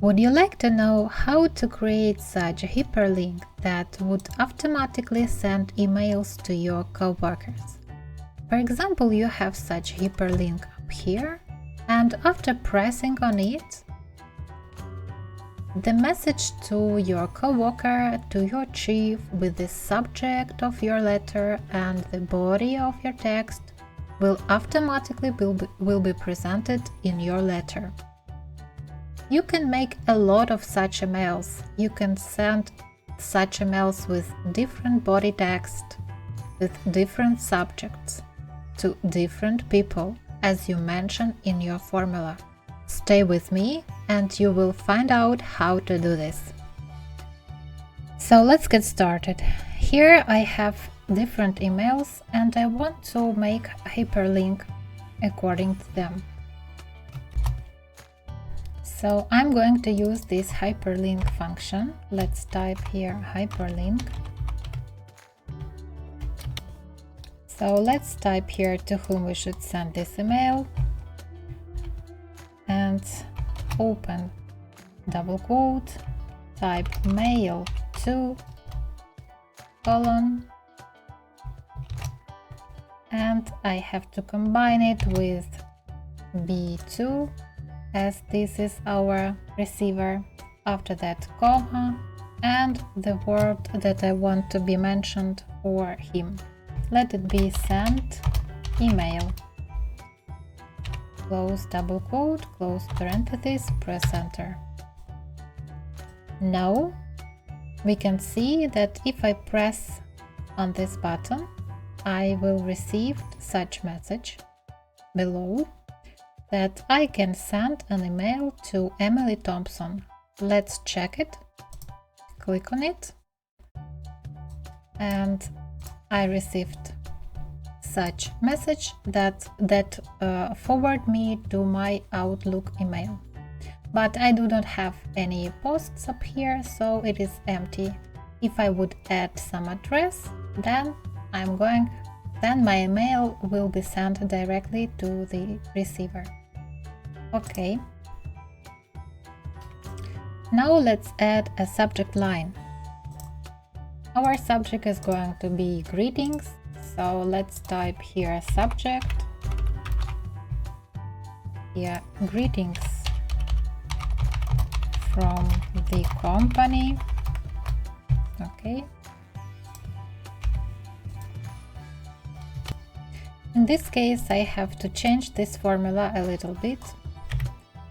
Would you like to know how to create such a hyperlink that would automatically send emails to your coworkers? For example, you have such hyperlink up here, and after pressing on it, the message to your coworker, to your chief, with the subject of your letter and the body of your text will automatically be presented in your letter. You can make a lot of such emails. You can send such emails with different body text, with different subjects, to different people, as you mentioned in your formula. Stay with me and you will find out how to do this. So let's get started. Here I have different emails and I want to make a hyperlink according to them. So I'm going to use this hyperlink function. Let's type here hyperlink. So let's type here to whom we should send this email and open double quote, type mail to colon, and I have to combine it with B2 as this is our receiver. After that, comma, and the word that I want to be mentioned for him. Let it be sent email. Close double quote, close parenthesis, press enter. Now we can see that if I press on this button, I will receive such message below that I can send an email to Emily Thompson. Let's check it. Click on it. And I received such message that forward me to my Outlook email. But I do not have any posts up here, so it is empty. If I would add some address, then my email will be sent directly to the receiver. Okay. Now let's add a subject line. Our subject is going to be greetings, so let's type here subject. Here, greetings from the company. Okay. In this case, I have to change this formula a little bit.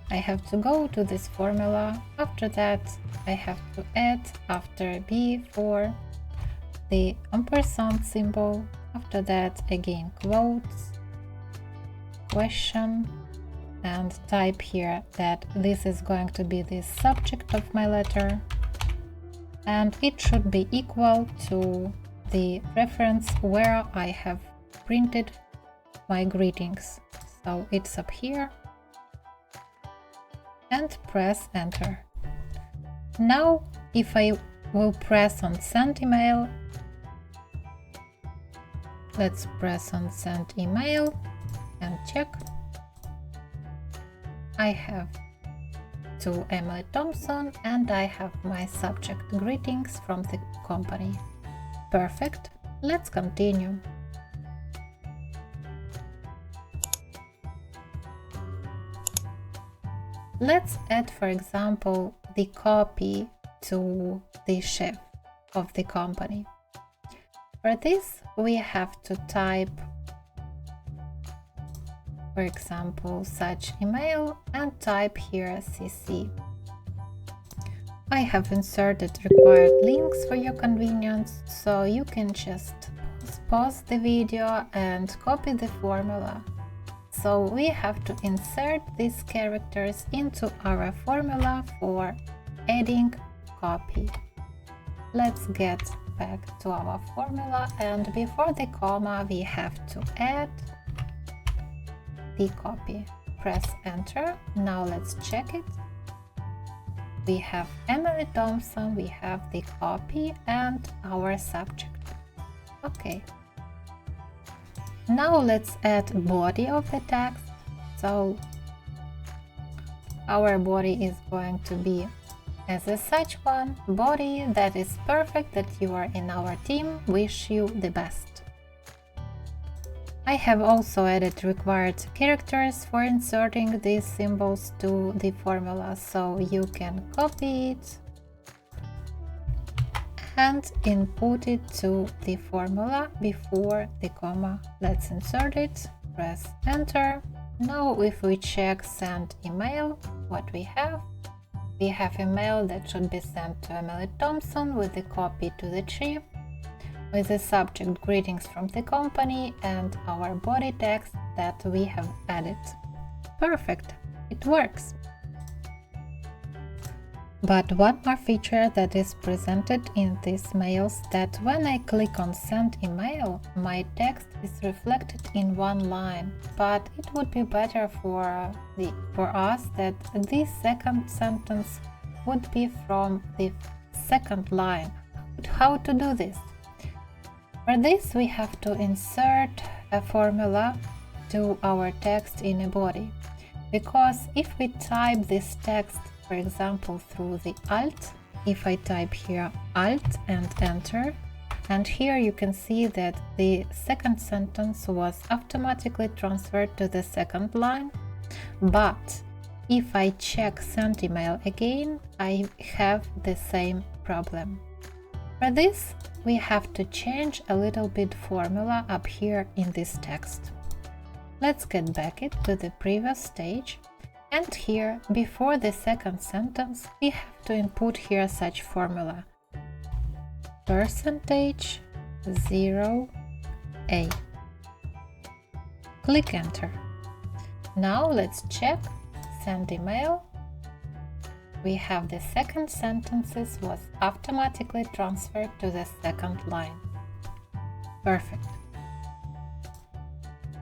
I have to go to this formula. After that, I have to add after B4 the ampersand symbol. After that, again quotes, question, and type here that this is going to be the subject of my letter, and it should be equal to the reference where I have printed my greetings. So it's up here, and press enter. Now if I will press on send email, let's press on send email and check. I have to Emily Thompson and I have my subject greetings from the company. Perfect. Let's continue. Let's add, for example, the copy to the chef of the company. For this, we have to type, for example, such email and type here CC. I have inserted required links for your convenience, so you can just pause the video and copy the formula. So we have to insert these characters into our formula for adding copy. Let's get back to our formula, and before the comma we have to add the copy. Press enter. Now let's check it. We have Emily Thompson, we have the copy and our subject. Okay. Now let's add body of the text. So our body is going to be as a such one, body that is perfect, that you are in our team, wish you the best. I have also added required characters for inserting these symbols to the formula, so you can copy it and input it to the formula before the comma. Let's insert it, press enter. Now if we check send email, what we have? We have email that should be sent to Emily Thompson with the copy to the chief, with the subject greetings from the company and our body text that we have added. Perfect, it works. But one more feature that is presented in these mails, that when I click on send email, my text is reflected in one line, but it would be better for us that this second sentence would be from the second line. How to do this? For this we have to insert a formula to our text in a body, because if we type this text, for example, through the Alt, if I type here Alt and enter, and here you can see that the second sentence was automatically transferred to the second line, but if I check send email again, I have the same problem. For this, we have to change a little bit formula up here in this text. Let's get back it to the previous stage. And here, before the second sentence, we have to input here such formula. %0A. Click enter. Now let's check send email. We have the second sentences was automatically transferred to the second line. Perfect.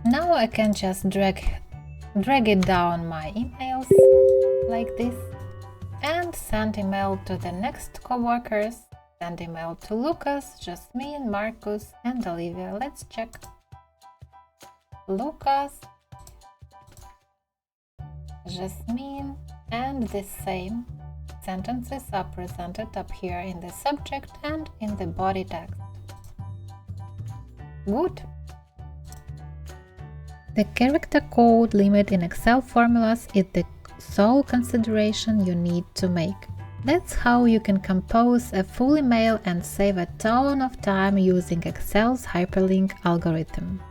Now I can just drag it down my emails like this and send email to the next co-workers. Send email to Lucas, Jasmine, Marcus and Olivia. Let's check. Lucas, Jasmine, and the same sentences are presented up here in the subject and in the body text. Good. The character code limit in Excel formulas is the sole consideration you need to make. That's how you can compose a full email and save a ton of time using Excel's hyperlink algorithm.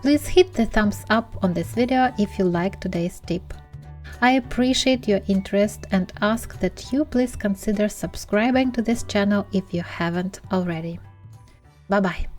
Please hit the thumbs up on this video if you like today's tip. I appreciate your interest and ask that you please consider subscribing to this channel if you haven't already. Bye bye!